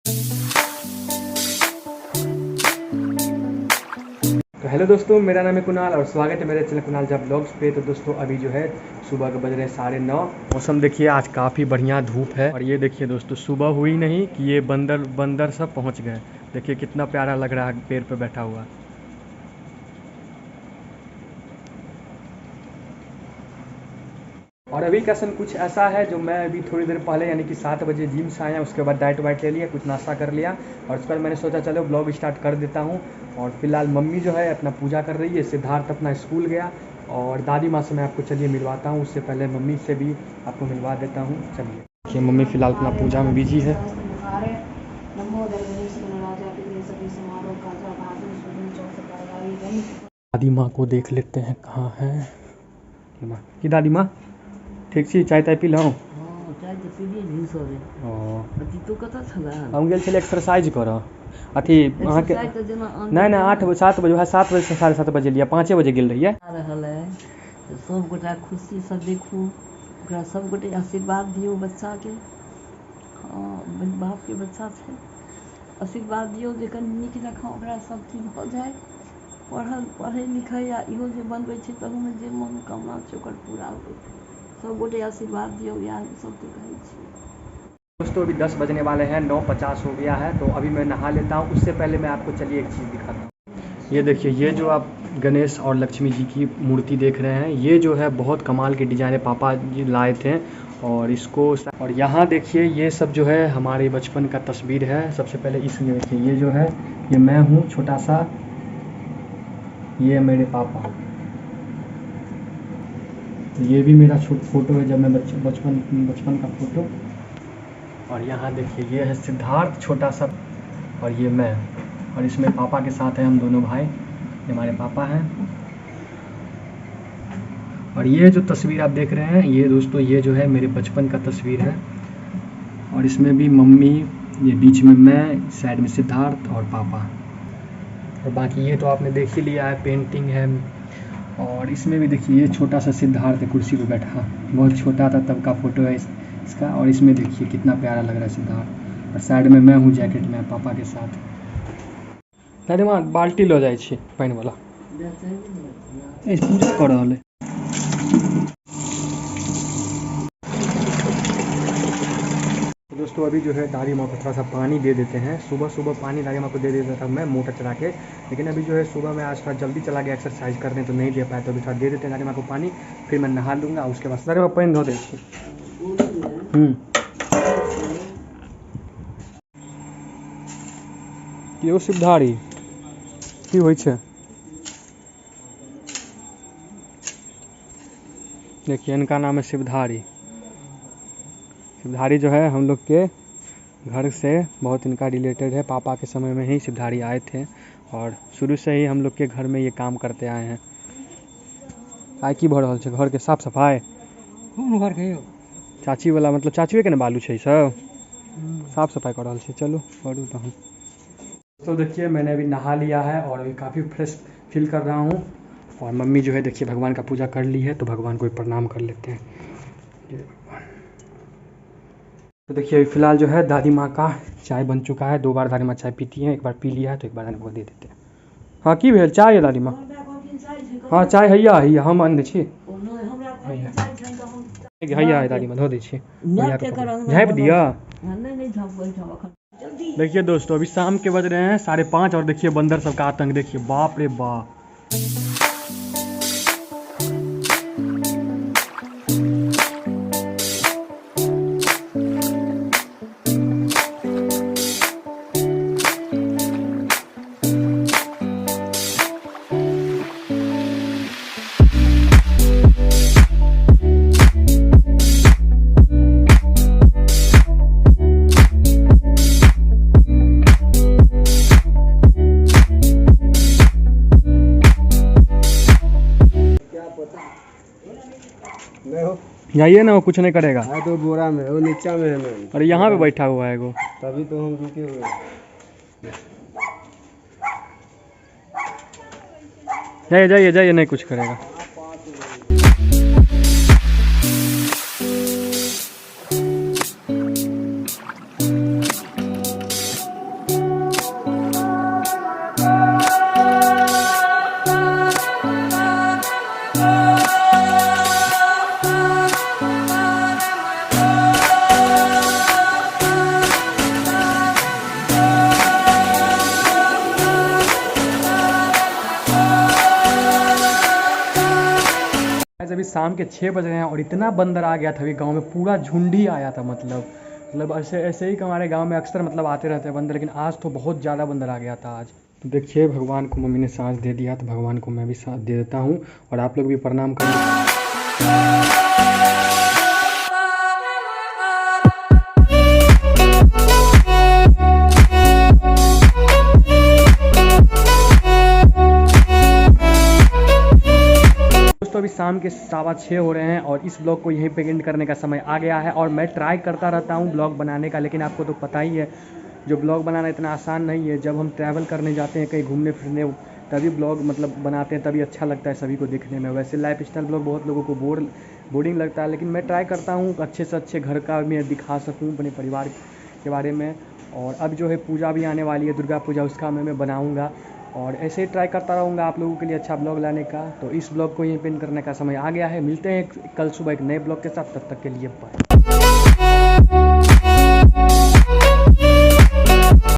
तो हेलो दोस्तों, मेरा नाम है कुणाल और स्वागत है मेरे चैनल कुणाल जब ब्लॉग्स पे। तो दोस्तों अभी जो है सुबह के बज रहे हैं 9:30। मौसम देखिए आज काफ़ी बढ़िया धूप है और ये देखिए दोस्तों सुबह हुई नहीं कि ये बंदर सब पहुंच गए। देखिए कितना प्यारा लग रहा है पेड़ पे बैठा हुआ। और अभी का समय कुछ ऐसा है जो मैं अभी थोड़ी देर पहले यानी कि 7 बजे जिम से आया, उसके बाद डाइट वाइट ले लिया, कुछ नाश्ता कर लिया और उसके बाद मैंने सोचा चलो ब्लॉग स्टार्ट कर देता हूँ। और फिलहाल मम्मी जो है अपना पूजा कर रही है, सिद्धार्थ अपना स्कूल गया और दादी माँ से मैं आपको चलिए मिलवाता हूँ। उससे पहले मम्मी से भी आपको मिलवा देता हूँ। चलिए देखिए मम्मी फ़िलहाल अपना पूजा में बिजी है। दादी माँ को देख लेते हैं कहाँ है कि दादी माँ ठीक छी, चाय ताय पी लो। हम गेल छलियै एक्सरसाइज करऽ अथी अहाँके नहीं 8 बजे 7 बजे 7 बजे से 7:30 बजे लिया, 5 बजे गेल रहिए। सब गोटा खुशी से देखू, ओकरा सब गोटे आशीर्वाद दियो बच्चा के। हाँ बाप के बच्चा छै, आशीर्वाद दियो जे कनी नीक जकाँ ओकरा सब चीज भऽ जाए। पढ़े लिखे या इहो जे बनबै छै तहू में जे मनोकामना छै ओकर पूरा हो। सब गोटे आशीर्वाद दियो, या सब तो कहै छी। दोस्तों अभी 10 बजने वाले हैं, 9:50 हो गया है। तो अभी मैं नहा लेता हूँ, उससे पहले मैं आपको चलिए एक चीज़ दिखाता हूँ। ये देखिए, ये जो आप गणेश और लक्ष्मी जी की मूर्ति देख रहे हैं, ये जो है बहुत कमाल के डिज़ाइन है, पापा जी लाए थे। और इसको और यहाँ देखिए ये सब जो है हमारे बचपन का तस्वीर है। सबसे पहले इसमें देखिए ये जो है ये मैं हूँ छोटा सा, ये मेरे पापा। तो ये भी मेरा फ़ोटो है जब मैं बचपन का फ़ोटो। और यहाँ देखिए ये है सिद्धार्थ छोटा सा और ये मैं, और इसमें पापा के साथ हैं हम दोनों भाई, ये हमारे पापा हैं। और ये जो तस्वीर आप देख रहे हैं ये दोस्तों ये जो है मेरे बचपन का तस्वीर है। और इसमें भी मम्मी, ये बीच में मैं, साइड में सिद्धार्थ और पापा। और बाकी ये तो आपने देख ही लिया है, पेंटिंग है। और इसमें भी देखिए ये छोटा सा सिद्धार्थ है कुर्सी पे बैठा, बहुत छोटा था तब का फ़ोटो है इसका। और इसमें देखिए कितना प्यारा लग रहा है सिद्धार्थ। और साइड में मैं हूँ जैकेट में पापा के साथ। दादी माँ बाल्टी लो जाए छी पानी वाला, पूजा कर रहा है। दोस्तों अभी जो है दादी माँ को थोड़ा सा पानी दे देते हैं। सुबह सुबह पानी दादी माँ को दे देता था मैं मोटर चला के, लेकिन अभी जो है सुबह में आज थोड़ा जल्दी चला गया एक्सरसाइज करने तो नहीं दे पाया। तो अभी थोड़ा दे देते हैं दादी माँ को पानी, फिर मैं नहा लूँगा। उसके बाद दादी माँ पानी धो देती। यो शिवधारी की होइ छै, देखिए इनका नाम है शिवधारी। शिवधारी जो है हम लोग के घर से बहुत इनका रिलेटेड है। पापा के समय में ही शिवधारी आए थे और शुरू से ही हम लोग के घर में ये काम करते आए हैं। आइ की भऽ रहल छै, घर के साफ सफाई। घर के चाची वाला मतलब चाचुए के ना बालू छै सब, साफ सफाई कर रहल छै। चलो करू तहन। तो देखिए मैंने अभी नहा लिया है और अभी काफ़ी फ्रेश फील कर रहा हूँ। और मम्मी जो है देखिए भगवान का पूजा कर ली है, तो भगवान को भी प्रणाम कर लेते हैं। तो देखिए अभी फ़िलहाल जो है दादी माँ का चाय बन चुका है। 2 बार दादी माँ चाय पीती हैं, एक बार पी लिया है तो एक बार दादी माँ को दे देते हैं। हाँ की भेल चाय है दादी माँ? हाँ चाय हैया हम आन दै छी, हैया है दादी माँ धो दै छी, झाँपि दिया। देखिए दोस्तों अभी शाम के बज रहे हैं 5:30 और देखिए बंदर सब का आतंक देखिए, बाप रे बाप। जाइए ना, वो कुछ नहीं करेगा। है तो बोरा में, वो नीचा में है मैम। और यहाँ पे बैठा हुआ है वो, तभी तो हम रुके हुए हैं। जाइए जाइए जाइए, नहीं कुछ करेगा। शाम के 6 बज रहे हैं और इतना बंदर आ गया था अभी गांव में, पूरा झुंड ही आया था। मतलब ऐसे ऐसे ही हमारे गांव में अक्सर मतलब आते रहते हैं बंदर, लेकिन आज तो बहुत ज़्यादा बंदर आ गया था आज। तो देखिए भगवान को मम्मी ने सांस दे दिया, तो भगवान को मैं भी सांस दे देता हूँ और आप लोग भी प्रणाम कर। दोस्तों अभी शाम के 6:15 हो रहे हैं और इस ब्लॉग को यहीं पे एंड करने का समय आ गया है। और मैं ट्राई करता रहता हूँ ब्लॉग बनाने का, लेकिन आपको तो पता ही है जो ब्लॉग बनाना इतना आसान नहीं है। जब हम ट्रैवल करने जाते हैं कहीं घूमने फिरने, तभी ब्लॉग मतलब बनाते हैं, तभी अच्छा लगता है सभी को देखने में। वैसे लाइफ स्टाइल ब्लॉग बहुत लोगों को बोरिंग लगता है, लेकिन मैं ट्राई करता हूँ अच्छे से अच्छे घर का मैं दिखा सकूँ, अपने परिवार के बारे में। और अब जो है पूजा भी आने वाली है, दुर्गा पूजा, उसका मैं बनाऊँगा और ऐसे ही ट्राई करता रहूँगा आप लोगों के लिए अच्छा ब्लॉग लाने का। तो इस ब्लॉग को यहीं पे एंड करने का समय आ गया है। मिलते हैं कल सुबह एक नए ब्लॉग के साथ, तब तक के लिए बाय।